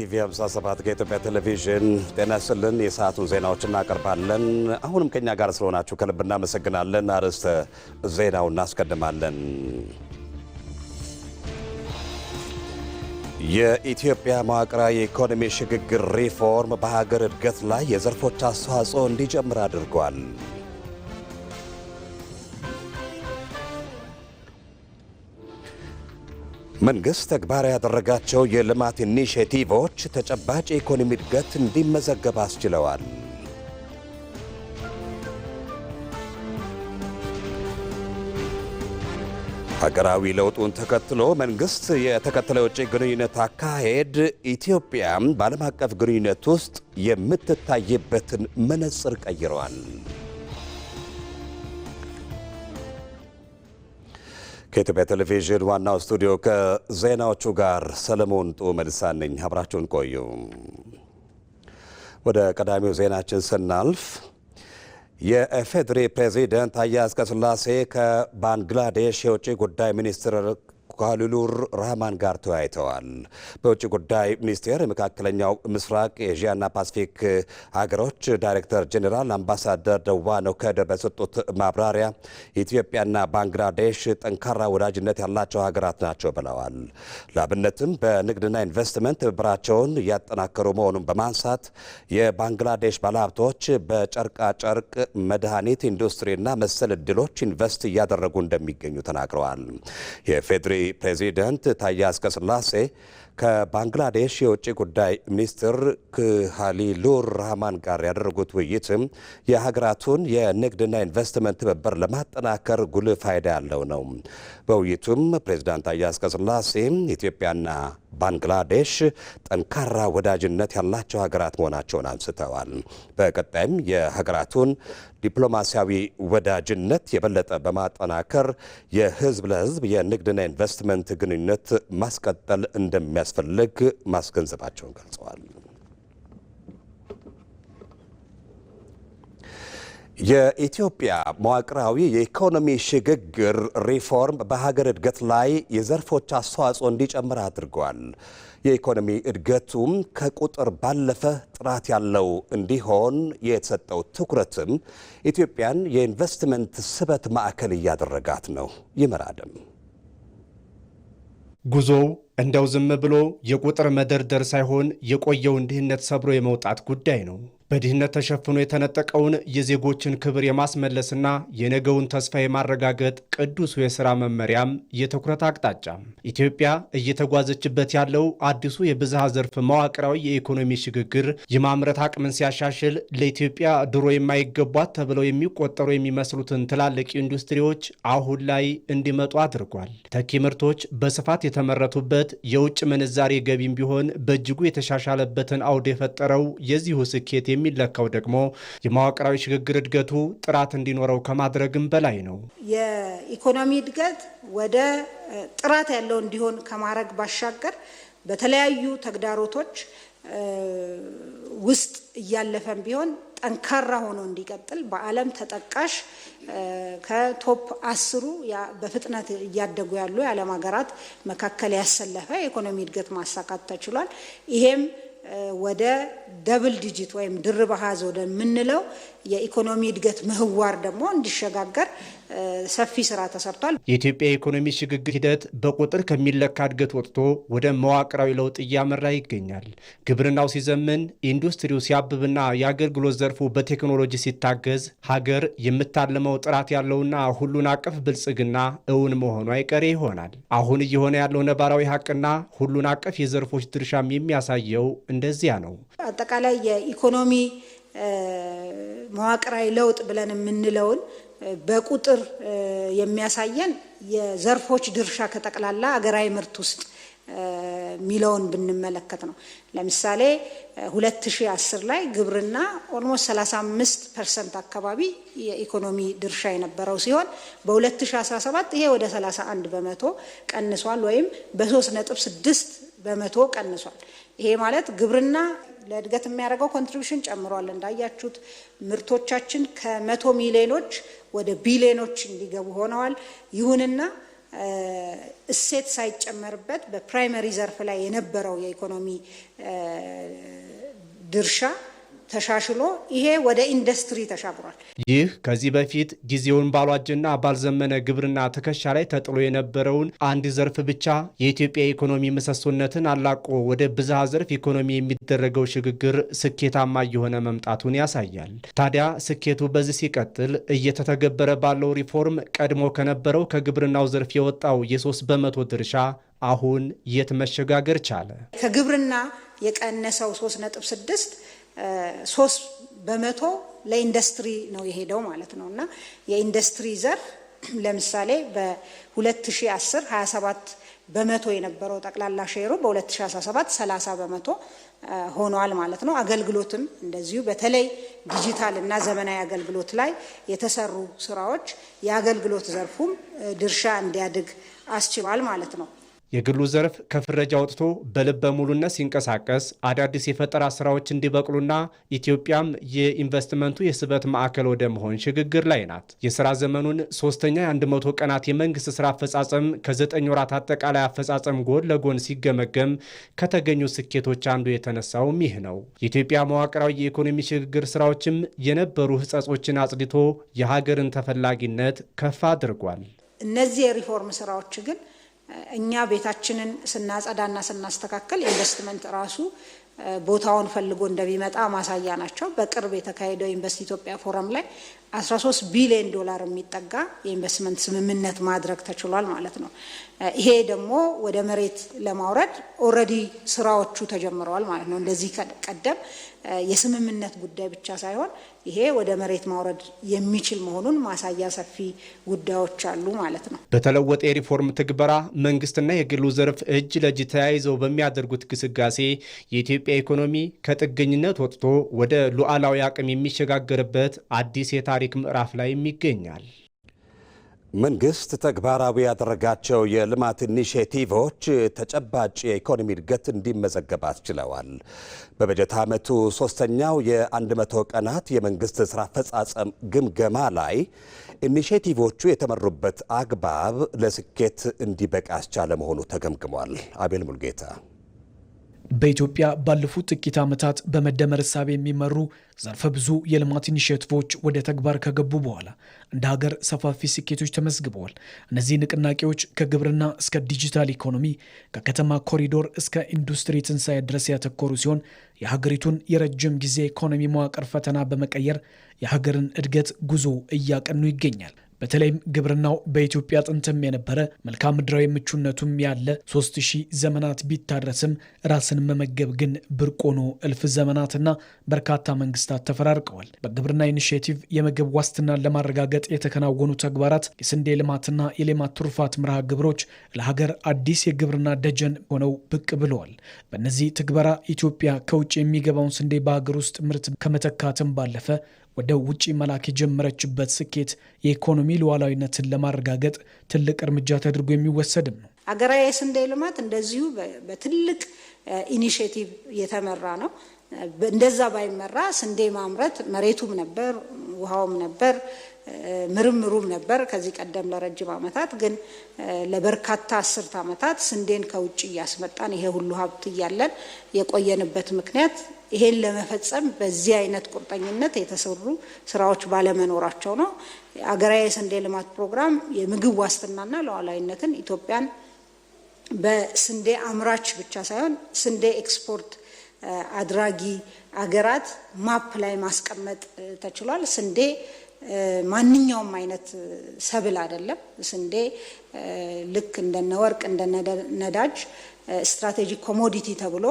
ከኢቲቪ 57 ከኢትዮጵያ ቴሌቪዥን ጤና ይስጥልን። የሰዓቱን ዜናዎች እናቀርባለን። አሁንም ከኛ ጋር ስለሆናችሁ ከልብ እናመሰግናለን። አርዕስተ ዜናውን እናስቀድማለን። የኢትዮጵያ መዋቅራዊ የኢኮኖሚ ሽግግር ሪፎርም በሀገር እድገት ላይ የዘርፎች አስተዋጽኦ እንዲጨምር አድርጓል። መንግስት ተግባራዊ ያደረጋቸው የልማት ኢኒሼቲቮች ተጨባጭ የኢኮኖሚ እድገት እንዲመዘገብ አስችለዋል። ሀገራዊ ለውጡን ተከትሎ መንግስት የተከተለው የውጭ ግንኙነት አካሄድ ኢትዮጵያ በዓለም አቀፍ ግንኙነት ውስጥ የምትታይበትን መነጽር ቀይረዋል። ከኢትዮጵያ ቴሌቪዥን ዋናው ስቱዲዮ ከዜናዎቹ ጋር ሰለሞን ጡመልሳን ነኝ። አብራችሁን ቆዩ። ወደ ቀዳሚው ዜናችን ስናልፍ የኢፌዴሪ ፕሬዚደንት ታዬ አጽቀሥላሴ ከባንግላዴሽ የውጭ ጉዳይ ሚኒስትር ካሊሉር ራህማን ጋር ተወያይተዋል። በውጭ ጉዳይ ሚኒስቴር የመካከለኛው ምስራቅ ኤዥያና ፓሲፊክ ሀገሮች ዳይሬክተር ጄኔራል አምባሳደር ደዋነው ከድር በሰጡት ማብራሪያ ኢትዮጵያና ባንግላዴሽ ጠንካራ ወዳጅነት ያላቸው ሀገራት ናቸው ብለዋል። ለአብነትም በንግድና ኢንቨስትመንት ትብብራቸውን እያጠናከሩ መሆኑን በማንሳት የባንግላዴሽ ባለሀብቶች በጨርቃጨርቅ፣ መድኃኒት ኢንዱስትሪና መሰል እድሎች ኢንቨስት እያደረጉ እንደሚገኙ ተናግረዋል። የፌዴሪ ፕሬዚደንት ታዬ አጽቀሥላሴ ከባንግላዴሽ የውጭ ጉዳይ ሚኒስትር ካሊሉር ራህማን ጋር ያደረጉት ውይይትም የሀገራቱን የንግድና ኢንቨስትመንት ትብብር ለማጠናከር ጉልህ ፋይዳ ያለው ነው። በውይይቱም ፕሬዚዳንት ታዬ አጽቀሥላሴ ኢትዮጵያና ባንግላዴሽ ጠንካራ ወዳጅነት ያላቸው ሀገራት መሆናቸውን አንስተዋል። በቀጣይም የሀገራቱን ዲፕሎማሲያዊ ወዳጅነት የበለጠ በማጠናከር የህዝብ ለህዝብ የንግድና ኢንቨስትመንት ግንኙነት ማስቀጠል እንደሚያስፈልግ ማስገንዘባቸውን ገልጸዋል። የኢትዮጵያ መዋቅራዊ የኢኮኖሚ ሽግግር ሪፎርም በሀገር እድገት ላይ የዘርፎች አስተዋጽኦ እንዲጨምር አድርጓል። የኢኮኖሚ እድገቱም ከቁጥር ባለፈ ጥራት ያለው እንዲሆን የተሰጠው ትኩረትም ኢትዮጵያን የኢንቨስትመንት ስበት ማዕከል እያደረጋት ነው። ይመራደም ጉዞው እንደው ዝም ብሎ የቁጥር መደርደር ሳይሆን የቆየውን ድህነት ሰብሮ የመውጣት ጉዳይ ነው። በድህነት ተሸፍኖ የተነጠቀውን የዜጎችን ክብር የማስመለስና የነገውን ተስፋ የማረጋገጥ ቅዱሱ የሥራ መመሪያም የትኩረት አቅጣጫ። ኢትዮጵያ እየተጓዘችበት ያለው አዲሱ የብዝሃ ዘርፍ መዋቅራዊ የኢኮኖሚ ሽግግር የማምረት አቅምን ሲያሻሽል ለኢትዮጵያ ድሮ የማይገቧት ተብለው የሚቆጠሩ የሚመስሉትን ትላልቅ ኢንዱስትሪዎች አሁን ላይ እንዲመጡ አድርጓል። ተኪ ምርቶች በስፋት የተመረቱበት የውጭ ምንዛሬ ገቢም ቢሆን በእጅጉ የተሻሻለበትን አውድ የፈጠረው የዚሁ ስኬት የሚለካው ደግሞ የመዋቅራዊ ሽግግር እድገቱ ጥራት እንዲኖረው ከማድረግም በላይ ነው። የኢኮኖሚ እድገት ወደ ጥራት ያለው እንዲሆን ከማድረግ ባሻገር በተለያዩ ተግዳሮቶች ውስጥ እያለፈም ቢሆን ጠንካራ ሆኖ እንዲቀጥል በዓለም ተጠቃሽ ከቶፕ 10 በፍጥነት እያደጉ ያሉ የዓለም ሀገራት መካከል ያሰለፈ የኢኮኖሚ እድገት ማሳካት ተችሏል። ይሄም ወደ ደብል ዲጂት ወይም ድርብ አሃዝ ወደምንለው የኢኮኖሚ እድገት ምህዋር ደግሞ እንዲሸጋገር ሰፊ ስራ ተሰርቷል። የኢትዮጵያ የኢኮኖሚ ሽግግር ሂደት በቁጥር ከሚለካ እድገት ወጥቶ ወደ መዋቅራዊ ለውጥ እያመራ ይገኛል። ግብርናው ሲዘምን፣ ኢንዱስትሪው ሲያብብና የአገልግሎት ዘርፉ በቴክኖሎጂ ሲታገዝ ሀገር የምታለመው ጥራት ያለውና ሁሉን አቀፍ ብልጽግና እውን መሆኑ አይቀሬ ይሆናል። አሁን እየሆነ ያለው ነባራዊ ሀቅና ሁሉን አቀፍ የዘርፎች ድርሻም የሚያሳየው እንደዚያ ነው። አጠቃላይ የኢኮኖሚ መዋቅራዊ ለውጥ ብለን የምንለውን በቁጥር የሚያሳየን የዘርፎች ድርሻ ከጠቅላላ አገራዊ ምርት ውስጥ ሚለውን ብንመለከት ነው። ለምሳሌ 2010 ላይ ግብርና ኦልሞስት 35% አካባቢ የኢኮኖሚ ድርሻ የነበረው ሲሆን በ2017 ይሄ ወደ 31% ቀንሷል፣ ወይም በ3.6 በመቶ ቀንሷል። ይሄ ማለት ግብርና ለእድገት የሚያደርገው ኮንትሪቢዩሽን ጨምሯል። እንዳያችሁት ምርቶቻችን ከ100 ሚሊዮኖች ወደ ቢሊዮኖች እንዲገቡ ሆነዋል። ይሁንና እሴት ሳይጨመርበት በፕራይመሪ ዘርፍ ላይ የነበረው የኢኮኖሚ ድርሻ ተሻሽሎ ይሄ ወደ ኢንዱስትሪ ተሻግሯል። ይህ ከዚህ በፊት ጊዜውን ባሏጀና ባልዘመነ ግብርና ትከሻ ላይ ተጥሎ የነበረውን አንድ ዘርፍ ብቻ የኢትዮጵያ ኢኮኖሚ ምሰሶነትን አላቆ ወደ ብዝሃ ዘርፍ ኢኮኖሚ የሚደረገው ሽግግር ስኬታማ እየሆነ መምጣቱን ያሳያል። ታዲያ ስኬቱ በዚህ ሲቀጥል እየተተገበረ ባለው ሪፎርም ቀድሞ ከነበረው ከግብርናው ዘርፍ የወጣው የ3 በመቶ ድርሻ አሁን የት መሸጋገር ቻለ? ከግብርና የቀነሰው 3.6 በመቶ ለኢንዱስትሪ ነው የሄደው ማለት ነው። እና የኢንዱስትሪ ዘርፍ ለምሳሌ በ2010 27 በመቶ የነበረው ጠቅላላ ሼሩ በ2017 30 በመቶ ሆኗል ማለት ነው። አገልግሎትም እንደዚሁ በተለይ ዲጂታል እና ዘመናዊ አገልግሎት ላይ የተሰሩ ስራዎች የአገልግሎት ዘርፉም ድርሻ እንዲያድግ አስችሏል ማለት ነው። የግሉ ዘርፍ ከፍረጃ ወጥቶ በልበ ሙሉነት ሲንቀሳቀስ አዳዲስ የፈጠራ ስራዎች እንዲበቅሉና ኢትዮጵያም የኢንቨስትመንቱ የስበት ማዕከል ወደ መሆን ሽግግር ላይ ናት። የስራ ዘመኑን ሶስተኛ የ100 ቀናት የመንግስት ስራ አፈጻጸም ከ9 ወራት አጠቃላይ አፈጻጸም ጎን ለጎን ሲገመገም ከተገኙ ስኬቶች አንዱ የተነሳውም ይህ ነው። የኢትዮጵያ መዋቅራዊ የኢኮኖሚ ሽግግር ስራዎችም የነበሩ ህጸጾችን አጽድቶ የሀገርን ተፈላጊነት ከፍ አድርጓል። እነዚህ የሪፎርም ስራዎች ግን እኛ ቤታችንን ስናጸዳና ስናስተካከል ኢንቨስትመንት ራሱ ቦታውን ፈልጎ እንደሚመጣ ማሳያ ናቸው። በቅርብ የተካሄደው ኢንቨስት ኢትዮጵያ ፎረም ላይ 13 ቢሊዮን ዶላር የሚጠጋ የኢንቨስትመንት ስምምነት ማድረግ ተችሏል ማለት ነው። ይሄ ደግሞ ወደ መሬት ለማውረድ ኦልሬዲ ስራዎቹ ተጀምረዋል ማለት ነው። እንደዚህ ቀደም የስምምነት ጉዳይ ብቻ ሳይሆን ይሄ ወደ መሬት ማውረድ የሚችል መሆኑን ማሳያ ሰፊ ጉዳዮች አሉ ማለት ነው። በተለወጠ የሪፎርም ትግበራ መንግስትና የግሉ ዘርፍ እጅ ለእጅ ተያይዘው በሚያደርጉት ግስጋሴ የኢትዮጵያ ኢኮኖሚ ከጥገኝነት ወጥቶ ወደ ሉዓላዊ አቅም የሚሸጋገርበት አዲስ የታሪክ ምዕራፍ ላይ ይገኛል። መንግስት ተግባራዊ ያደረጋቸው የልማት ኢኒሼቲቮች ተጨባጭ የኢኮኖሚ እድገት እንዲመዘገብ አስችለዋል። በበጀት ዓመቱ ሶስተኛው የ100 ቀናት የመንግስት ስራ አፈጻጸም ግምገማ ላይ ኢኒሼቲቮቹ የተመሩበት አግባብ ለስኬት እንዲበቃ ያስቻለ መሆኑ ተገምግሟል። አቤል ሙልጌታ በኢትዮጵያ ባለፉት ጥቂት ዓመታት በመደመር እሳቤ የሚመሩ ዘርፈ ብዙ የልማት ኢኒሼቲቮች ወደ ተግባር ከገቡ በኋላ እንደ ሀገር ሰፋፊ ስኬቶች ተመዝግበዋል። እነዚህ ንቅናቄዎች ከግብርና እስከ ዲጂታል ኢኮኖሚ፣ ከከተማ ኮሪዶር እስከ ኢንዱስትሪ ትንሣኤ ድረስ ያተኮሩ ሲሆን የሀገሪቱን የረጅም ጊዜ ኢኮኖሚ መዋቅር ፈተና በመቀየር የሀገርን እድገት ጉዞ እያቀኑ ይገኛል። በተለይም ግብርናው በኢትዮጵያ ጥንትም የነበረ መልክዓ ምድራዊ ምቹነቱም ያለ 3000 ዘመናት ቢታረስም ራስን መመገብ ግን ብርቅ ሆኖ እልፍ ዘመናትና በርካታ መንግስታት ተፈራርቀዋል። በግብርና ኢኒሼቲቭ የምግብ ዋስትናን ለማረጋገጥ የተከናወኑ ተግባራት የስንዴ ልማትና የሌማት ትሩፋት መርሃ ግብሮች ለሀገር አዲስ የግብርና ደጀን ሆነው ብቅ ብለዋል። በእነዚህ ትግበራ ኢትዮጵያ ከውጭ የሚገባውን ስንዴ በሀገር ውስጥ ምርት ከመተካትም ባለፈ ወደ ውጪ መላክ የጀመረችበት ስኬት የኢኮኖሚ ሉዓላዊነትን ለማረጋገጥ ትልቅ እርምጃ ተደርጎ የሚወሰድም ነው። ሀገራዊ የስንዴ ልማት እንደዚሁ በትልቅ ኢኒሼቲቭ የተመራ ነው። እንደዛ ባይመራ ስንዴ ማምረት መሬቱም ነበር፣ ውሃውም ነበር፣ ምርምሩም ነበር። ከዚህ ቀደም ለረጅም ዓመታት ግን ለበርካታ 10 ዓመታት ስንዴን ከውጭ እያስመጣን ይሄ ሁሉ ሀብት እያለን የቆየንበት ምክንያት ይሄን ለመፈጸም በዚህ አይነት ቁርጠኝነት የተሰሩ ስራዎች ባለመኖራቸው ነው። አገራዊ የስንዴ ልማት ፕሮግራም የምግብ ዋስትናና ሉዓላዊነትን ኢትዮጵያን በስንዴ አምራች ብቻ ሳይሆን ስንዴ ኤክስፖርት አድራጊ አገራት ማፕ ላይ ማስቀመጥ ተችሏል። ስንዴ ማንኛውም አይነት ሰብል አይደለም። ስንዴ ልክ እንደነ ወርቅ እንደነ ነዳጅ ስትራቴጂክ ኮሞዲቲ ተብሎ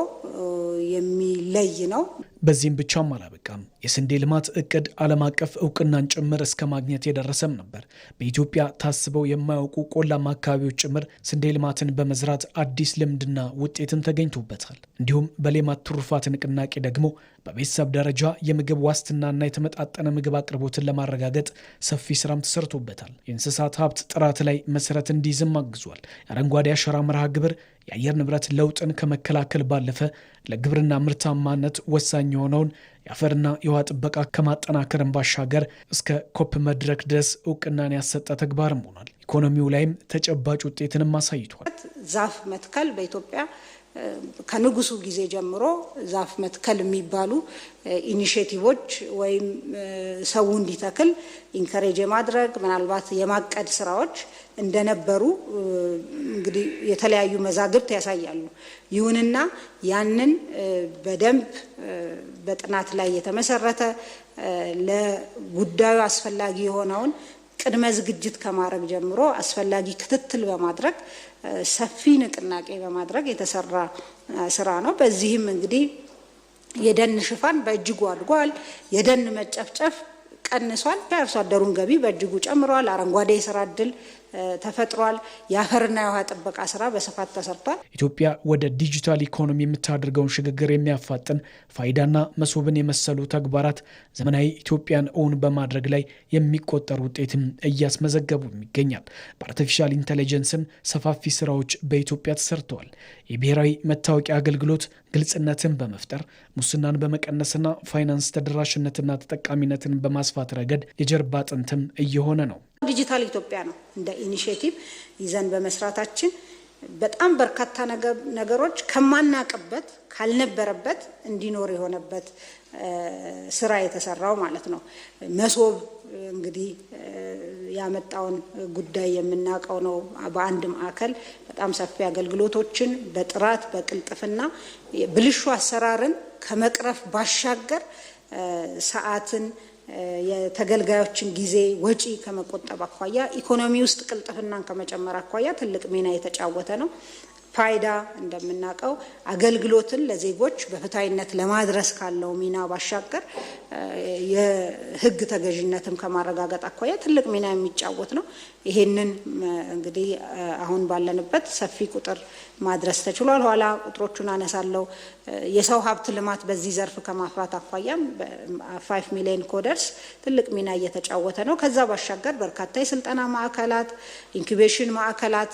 የሚለይ ነው። በዚህም ብቻም አላበቃም። የስንዴ ልማት እቅድ ዓለም አቀፍ እውቅናን ጭምር እስከ ማግኘት የደረሰም ነበር። በኢትዮጵያ ታስበው የማያውቁ ቆላማ አካባቢዎች ጭምር ስንዴ ልማትን በመዝራት አዲስ ልምድና ውጤትም ተገኝቶበታል። እንዲሁም በሌማት ትሩፋት ንቅናቄ ደግሞ በቤተሰብ ደረጃ የምግብ ዋስትናና የተመጣጠነ ምግብ አቅርቦትን ለማረጋገጥ ሰፊ ስራም ተሰርቶበታል። የእንስሳት ሀብት ጥራት ላይ መሰረት ስርዓት እንዲይዝም አግዟል። የአረንጓዴ አሻራ መርሃ ግብር የአየር ንብረት ለውጥን ከመከላከል ባለፈ ለግብርና ምርታማነት ወሳኝ የሆነውን የአፈርና የውሃ ጥበቃ ከማጠናከርን ባሻገር እስከ ኮፕ መድረክ ድረስ እውቅናን ያሰጠ ተግባርም ሆኗል። ኢኮኖሚው ላይም ተጨባጭ ውጤትንም አሳይቷል። ዛፍ መትከል በኢትዮጵያ ከንጉሱ ጊዜ ጀምሮ ዛፍ መትከል የሚባሉ ኢኒሼቲቮች ወይም ሰው እንዲተክል ኢንከሬጅ የማድረግ ምናልባት የማቀድ ስራዎች እንደነበሩ እንግዲህ የተለያዩ መዛግብት ያሳያሉ። ይሁንና ያንን በደንብ በጥናት ላይ የተመሰረተ ለጉዳዩ አስፈላጊ የሆነውን ቅድመ ዝግጅት ከማድረግ ጀምሮ አስፈላጊ ክትትል በማድረግ ሰፊ ንቅናቄ በማድረግ የተሰራ ስራ ነው። በዚህም እንግዲህ የደን ሽፋን በእጅጉ አድጓል። የደን መጨፍጨፍ ቀንሷል። የአርሶ አደሩን ገቢ በእጅጉ ጨምሯል። አረንጓዴ የስራ እድል ተፈጥሯል። የአፈርና የውሃ ጥበቃ ስራ በስፋት ተሰርቷል። ኢትዮጵያ ወደ ዲጂታል ኢኮኖሚ የምታደርገውን ሽግግር የሚያፋጥን ፋይዳና መሶብን የመሰሉ ተግባራት ዘመናዊ ኢትዮጵያን እውን በማድረግ ላይ የሚቆጠር ውጤትም እያስመዘገቡ ይገኛል። በአርቲፊሻል ኢንተለጀንስን ሰፋፊ ስራዎች በኢትዮጵያ ተሰርተዋል። የብሔራዊ መታወቂያ አገልግሎት ግልጽነትን በመፍጠር ሙስናን በመቀነስና ፋይናንስ ተደራሽነትና ተጠቃሚነትን በማስፋት ረገድ የጀርባ አጥንትም እየሆነ ነው። ዲጂታል ኢትዮጵያ ነው እንደ ኢኒሼቲቭ ይዘን በመስራታችን በጣም በርካታ ነገሮች ከማናቀበት ካልነበረበት እንዲኖር የሆነበት ስራ የተሰራው ማለት ነው። መሶብ እንግዲህ ያመጣውን ጉዳይ የምናውቀው ነው። በአንድ ማዕከል በጣም ሰፊ አገልግሎቶችን በጥራት በቅልጥፍና ብልሹ አሰራርን ከመቅረፍ ባሻገር ሰዓትን የተገልጋዮችን ጊዜ ወጪ ከመቆጠብ አኳያ ኢኮኖሚ ውስጥ ቅልጥፍናን ከመጨመር አኳያ ትልቅ ሚና የተጫወተ ነው። ፋይዳ እንደምናውቀው አገልግሎትን ለዜጎች በፍትሃዊነት ለማድረስ ካለው ሚና ባሻገር የሕግ ተገዥነትም ከማረጋገጥ አኳያ ትልቅ ሚና የሚጫወት ነው። ይሄንን እንግዲህ አሁን ባለንበት ሰፊ ቁጥር ማድረስ ተችሏል። ኋላ ቁጥሮቹን አነሳለሁ። የሰው ሀብት ልማት በዚህ ዘርፍ ከማፍራት አኳያም 5 ሚሊዮን ኮደርስ ትልቅ ሚና እየተጫወተ ነው። ከዛ ባሻገር በርካታ የስልጠና ማዕከላት፣ ኢንኩቤሽን ማዕከላት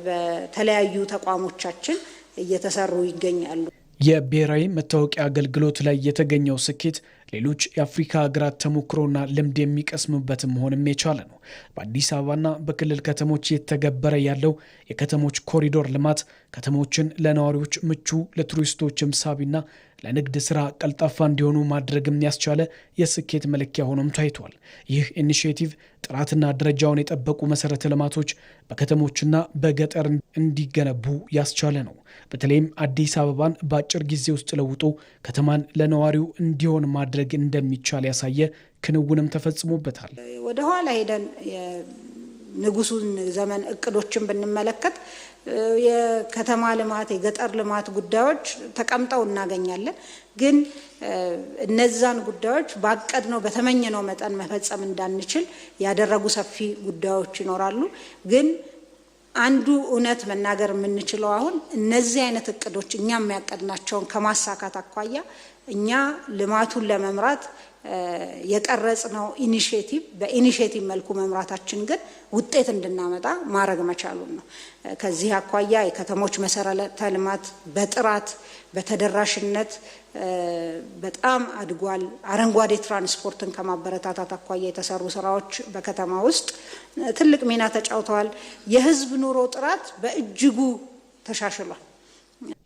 በተለያዩ ተቋሞቻችን እየተሰሩ ይገኛሉ። የብሔራዊ መታወቂያ አገልግሎት ላይ የተገኘው ስኬት ሌሎች የአፍሪካ ሀገራት ተሞክሮና ልምድ የሚቀስሙበት መሆንም የቻለ ነው። በአዲስ አበባና በክልል ከተሞች እየተገበረ ያለው የከተሞች ኮሪዶር ልማት ከተሞችን ለነዋሪዎች ምቹ፣ ለቱሪስቶችም ሳቢና ለንግድ ስራ ቀልጣፋ እንዲሆኑ ማድረግም ያስቻለ የስኬት መለኪያ ሆኖም ታይቷል። ይህ ኢኒሼቲቭ ጥራትና ደረጃውን የጠበቁ መሰረተ ልማቶች በከተሞችና በገጠር እንዲገነቡ ያስቻለ ነው። በተለይም አዲስ አበባን በአጭር ጊዜ ውስጥ ለውጦ ከተማን ለነዋሪው እንዲሆን ማድረግ እንደሚቻል ያሳየ ክንውንም ተፈጽሞበታል። ወደ ኋላ ሄደን የንጉሱን ዘመን እቅዶችን ብንመለከት የከተማ ልማት፣ የገጠር ልማት ጉዳዮች ተቀምጠው እናገኛለን። ግን እነዛን ጉዳዮች ባቀድነው በተመኘነው መጠን መፈጸም እንዳንችል ያደረጉ ሰፊ ጉዳዮች ይኖራሉ። ግን አንዱ እውነት መናገር የምንችለው አሁን እነዚህ አይነት እቅዶች እኛ የሚያቀድናቸውን ከማሳካት አኳያ እኛ ልማቱን ለመምራት የቀረጽነው ኢኒሼቲቭ በኢኒሼቲቭ መልኩ መምራታችን ግን ውጤት እንድናመጣ ማድረግ መቻሉን ነው። ከዚህ አኳያ የከተሞች መሰረተ ልማት በጥራት በተደራሽነት በጣም አድጓል። አረንጓዴ ትራንስፖርትን ከማበረታታት አኳያ የተሰሩ ስራዎች በከተማ ውስጥ ትልቅ ሚና ተጫውተዋል። የህዝብ ኑሮ ጥራት በእጅጉ ተሻሽሏል።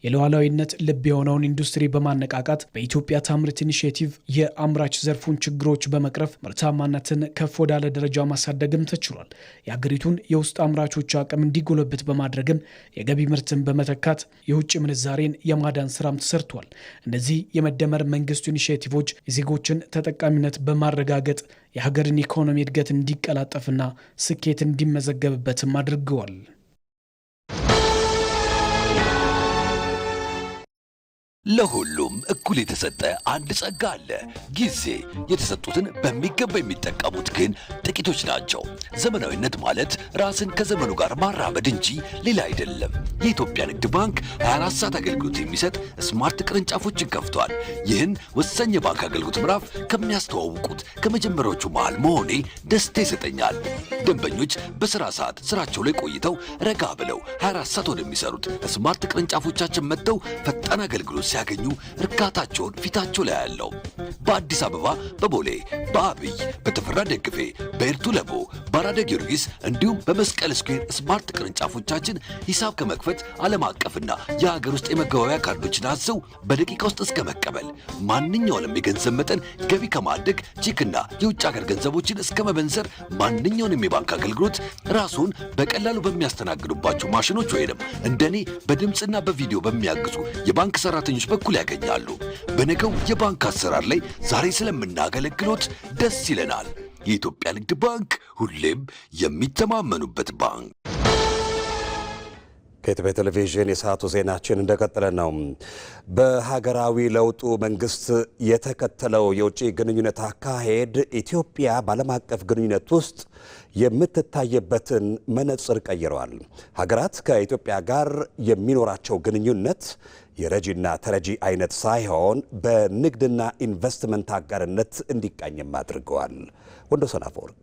የሉዓላዊነት ልብ የሆነውን ኢንዱስትሪ በማነቃቃት በኢትዮጵያ ታምርት ኢኒሼቲቭ የአምራች ዘርፉን ችግሮች በመቅረፍ ምርታማነትን ከፍ ወዳለ ደረጃ ማሳደግም ተችሏል። የሀገሪቱን የውስጥ አምራቾች አቅም እንዲጎለብት በማድረግም የገቢ ምርትን በመተካት የውጭ ምንዛሬን የማዳን ስራም ተሰርቷል። እነዚህ የመደመር መንግስቱ ኢኒሼቲቮች የዜጎችን ተጠቃሚነት በማረጋገጥ የሀገርን ኢኮኖሚ እድገት እንዲቀላጠፍና ስኬት እንዲመዘገብበትም አድርገዋል። ለሁሉም እኩል የተሰጠ አንድ ጸጋ አለ። ጊዜ የተሰጡትን በሚገባ የሚጠቀሙት ግን ጥቂቶች ናቸው። ዘመናዊነት ማለት ራስን ከዘመኑ ጋር ማራመድ እንጂ ሌላ አይደለም። የኢትዮጵያ ንግድ ባንክ 24 ሰዓት አገልግሎት የሚሰጥ ስማርት ቅርንጫፎችን ከፍቷል። ይህን ወሳኝ የባንክ አገልግሎት ምዕራፍ ከሚያስተዋውቁት ከመጀመሪያዎቹ መሃል መሆኔ ደስታ ይሰጠኛል። ደንበኞች በስራ ሰዓት ስራቸው ላይ ቆይተው ረጋ ብለው 24 ሰዓት ወደሚሰሩት ስማርት ቅርንጫፎቻችን መጥተው ፈጣን አገልግሎት ሲያገኙ እርካታቸውን ፊታቸው ላይ ያለው። በአዲስ አበባ በቦሌ፣ በአብይ፣ በተፈራ ደግፌ፣ በኤርቱ ለቦ፣ በአራዳ ጊዮርጊስ እንዲሁም በመስቀል ስኩዌር ስማርት ቅርንጫፎቻችን ሂሳብ ከመክፈት ዓለም አቀፍና የሀገር ውስጥ የመገበያያ ካርዶችን አዘው በደቂቃ ውስጥ እስከ መቀበል፣ ማንኛውንም የገንዘብ መጠን ገቢ ከማድረግ ቼክና የውጭ ሀገር ገንዘቦችን እስከ መበንዘር ማንኛውንም የባንክ አገልግሎት ራሱን በቀላሉ በሚያስተናግዱባቸው ማሽኖች ወይንም እንደኔ በድምፅና በቪዲዮ በሚያግዙ የባንክ ሰራተኞች በኩል ያገኛሉ። በነገው የባንክ አሰራር ላይ ዛሬ ስለምናገለግሎት ደስ ይለናል። የኢትዮጵያ ንግድ ባንክ ሁሌም የሚተማመኑበት ባንክ። ከኢትዮጵያ ቴሌቪዥን የሰዓቱ ዜናችን እንደቀጠለ ነው። በሀገራዊ ለውጡ መንግስት የተከተለው የውጭ ግንኙነት አካሄድ ኢትዮጵያ በዓለም አቀፍ ግንኙነት ውስጥ የምትታይበትን መነጽር ቀይረዋል። ሀገራት ከኢትዮጵያ ጋር የሚኖራቸው ግንኙነት የረጂና ተረጂ አይነት ሳይሆን በንግድና ኢንቨስትመንት አጋርነት እንዲቃኝም አድርገዋል። ወንዶሰን አፈወርቅ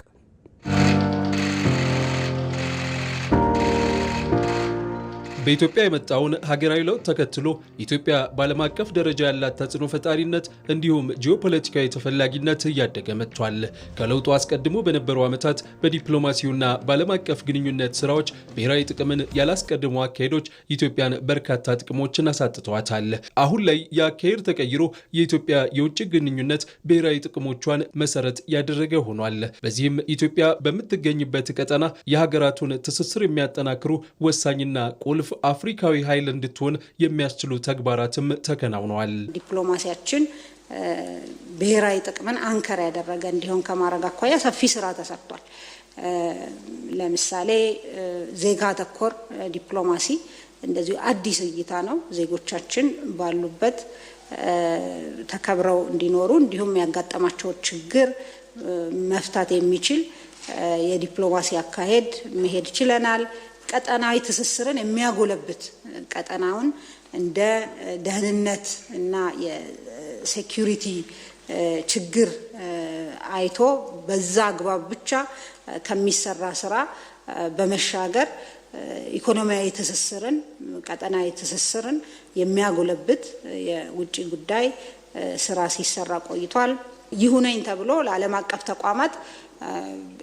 በኢትዮጵያ የመጣውን ሀገራዊ ለውጥ ተከትሎ ኢትዮጵያ በዓለም አቀፍ ደረጃ ያላት ተጽዕኖ ፈጣሪነት እንዲሁም ጂኦፖለቲካዊ ተፈላጊነት እያደገ መጥቷል። ከለውጡ አስቀድሞ በነበሩ ዓመታት በዲፕሎማሲውና በዓለም አቀፍ ግንኙነት ስራዎች ብሔራዊ ጥቅምን ያላስቀድሙ አካሄዶች ኢትዮጵያን በርካታ ጥቅሞችን አሳጥተዋታል። አሁን ላይ የአካሄድ ተቀይሮ የኢትዮጵያ የውጭ ግንኙነት ብሔራዊ ጥቅሞቿን መሰረት ያደረገ ሆኗል። በዚህም ኢትዮጵያ በምትገኝበት ቀጠና የሀገራቱን ትስስር የሚያጠናክሩ ወሳኝና ቁልፍ አፍሪካዊ ኃይል እንድትሆን የሚያስችሉ ተግባራትም ተከናውነዋል። ዲፕሎማሲያችን ብሔራዊ ጥቅምን አንከር ያደረገ እንዲሆን ከማድረግ አኳያ ሰፊ ስራ ተሰርቷል። ለምሳሌ ዜጋ ተኮር ዲፕሎማሲ እንደዚሁ አዲስ እይታ ነው። ዜጎቻችን ባሉበት ተከብረው እንዲኖሩ እንዲሁም ያጋጠማቸው ችግር መፍታት የሚችል የዲፕሎማሲ አካሄድ መሄድ ችለናል። ቀጠናዊ ትስስርን የሚያጎለብት ቀጠናውን እንደ ደህንነት እና የሴኩሪቲ ችግር አይቶ በዛ አግባብ ብቻ ከሚሰራ ስራ በመሻገር ኢኮኖሚያዊ ትስስርን፣ ቀጠናዊ ትስስርን የሚያጎለብት የውጭ ጉዳይ ስራ ሲሰራ ቆይቷል። ይሁነኝ ተብሎ ለዓለም አቀፍ ተቋማት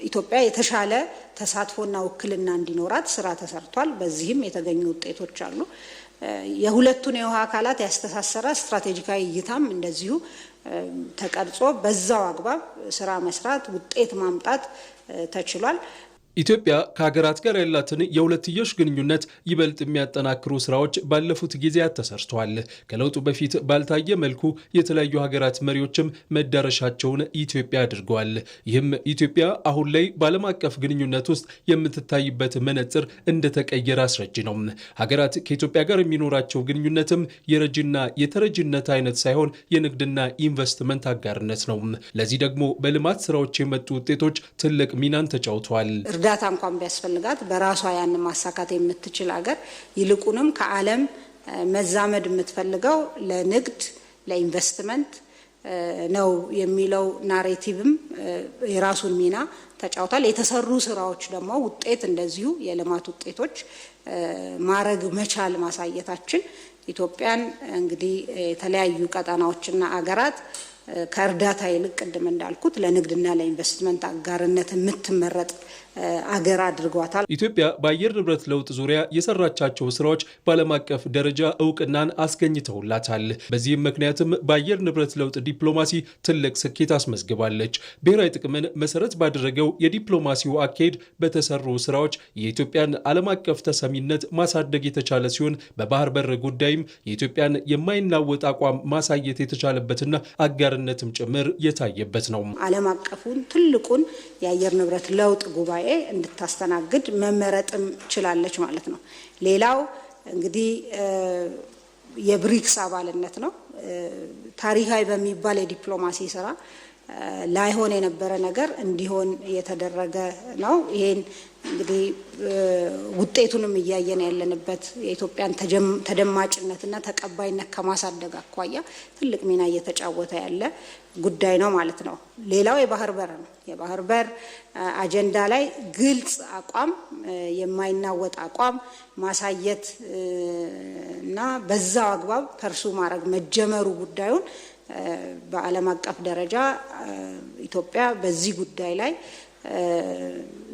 ኢትዮጵያ የተሻለ ተሳትፎና ውክልና እንዲኖራት ስራ ተሰርቷል። በዚህም የተገኙ ውጤቶች አሉ። የሁለቱን የውሃ አካላት ያስተሳሰረ ስትራቴጂካዊ እይታም እንደዚሁ ተቀርጾ በዛው አግባብ ስራ መስራት፣ ውጤት ማምጣት ተችሏል። ኢትዮጵያ ከሀገራት ጋር ያላትን የሁለትዮሽ ግንኙነት ይበልጥ የሚያጠናክሩ ስራዎች ባለፉት ጊዜያት ተሰርተዋል። ከለውጡ በፊት ባልታየ መልኩ የተለያዩ ሀገራት መሪዎችም መዳረሻቸውን ኢትዮጵያ አድርገዋል። ይህም ኢትዮጵያ አሁን ላይ በዓለም አቀፍ ግንኙነት ውስጥ የምትታይበት መነጽር እንደተቀየረ አስረጅ ነው። ሀገራት ከኢትዮጵያ ጋር የሚኖራቸው ግንኙነትም የረጂና የተረጂነት አይነት ሳይሆን የንግድና ኢንቨስትመንት አጋርነት ነው። ለዚህ ደግሞ በልማት ስራዎች የመጡ ውጤቶች ትልቅ ሚናን ተጫውተዋል። እርዳታ እንኳን ቢያስፈልጋት በራሷ ያን ማሳካት የምትችል ሀገር ይልቁንም ከዓለም መዛመድ የምትፈልገው ለንግድ ለኢንቨስትመንት ነው የሚለው ናሬቲቭም የራሱን ሚና ተጫውቷል። የተሰሩ ስራዎች ደግሞ ውጤት እንደዚሁ የልማት ውጤቶች ማረግ መቻል ማሳየታችን ኢትዮጵያን እንግዲህ የተለያዩ ቀጠናዎችና አገራት ከእርዳታ ይልቅ ቅድም እንዳልኩት ለንግድና ለኢንቨስትመንት አጋርነት የምትመረጥ አገር አድርጓታል። ኢትዮጵያ በአየር ንብረት ለውጥ ዙሪያ የሰራቻቸው ስራዎች በዓለም አቀፍ ደረጃ እውቅናን አስገኝተውላታል። በዚህም ምክንያትም በአየር ንብረት ለውጥ ዲፕሎማሲ ትልቅ ስኬት አስመዝግባለች። ብሔራዊ ጥቅምን መሰረት ባደረገው የዲፕሎማሲው አካሄድ በተሰሩ ስራዎች የኢትዮጵያን ዓለም አቀፍ ተሰሚነት ማሳደግ የተቻለ ሲሆን በባህር በር ጉዳይም የኢትዮጵያን የማይናወጥ አቋም ማሳየት የተቻለበትና አጋርነትም ጭምር የታየበት ነው። ዓለም አቀፉን ትልቁን የአየር ንብረት ለውጥ ጉባኤ እንድታስተናግድ መመረጥም ችላለች ማለት ነው። ሌላው እንግዲህ የብሪክስ አባልነት ነው። ታሪካዊ በሚባል የዲፕሎማሲ ስራ ላይሆን የነበረ ነገር እንዲሆን የተደረገ ነው። ይሄን እንግዲህ ውጤቱንም እያየን ያለንበት የኢትዮጵያን ተደማጭነትና ተቀባይነት ከማሳደግ አኳያ ትልቅ ሚና እየተጫወተ ያለ ጉዳይ ነው ማለት ነው። ሌላው የባህር በር ነው። የባህር በር አጀንዳ ላይ ግልጽ አቋም፣ የማይናወጥ አቋም ማሳየት እና በዛው አግባብ ፐርሱ ማድረግ መጀመሩ ጉዳዩን በዓለም አቀፍ ደረጃ ኢትዮጵያ በዚህ ጉዳይ ላይ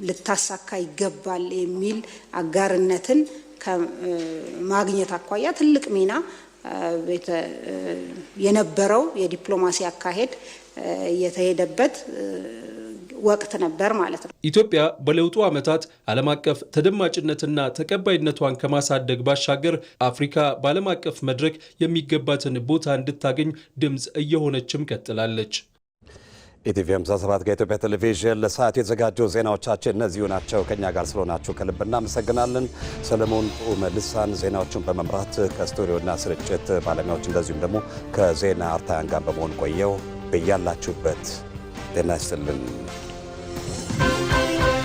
ልታሳካ ይገባል የሚል አጋርነትን ከማግኘት አኳያ ትልቅ ሚና የነበረው የዲፕሎማሲ አካሄድ የተሄደበት ወቅት ነበር ማለት ነው። ኢትዮጵያ በለውጡ ዓመታት ዓለም አቀፍ ተደማጭነትና ተቀባይነቷን ከማሳደግ ባሻገር አፍሪካ በዓለም አቀፍ መድረክ የሚገባትን ቦታ እንድታገኝ ድምፅ እየሆነችም ቀጥላለች። ኢቲቪ 57 ከኢትዮጵያ ቴሌቪዥን ለሰዓቱ የተዘጋጁ ዜናዎቻችን እነዚሁ ናቸው። ከኛ ጋር ስለሆናችሁ ከልብ እናመሰግናለን። ሰለሞን መልሳን ዜናዎቹን በመምራት ከስቱዲዮና ስርጭት ባለሙያዎች እንደዚሁም ደግሞ ከዜና አርታያን ጋር በመሆን ቆየው። በያላችሁበት ጤና ይስጥልን።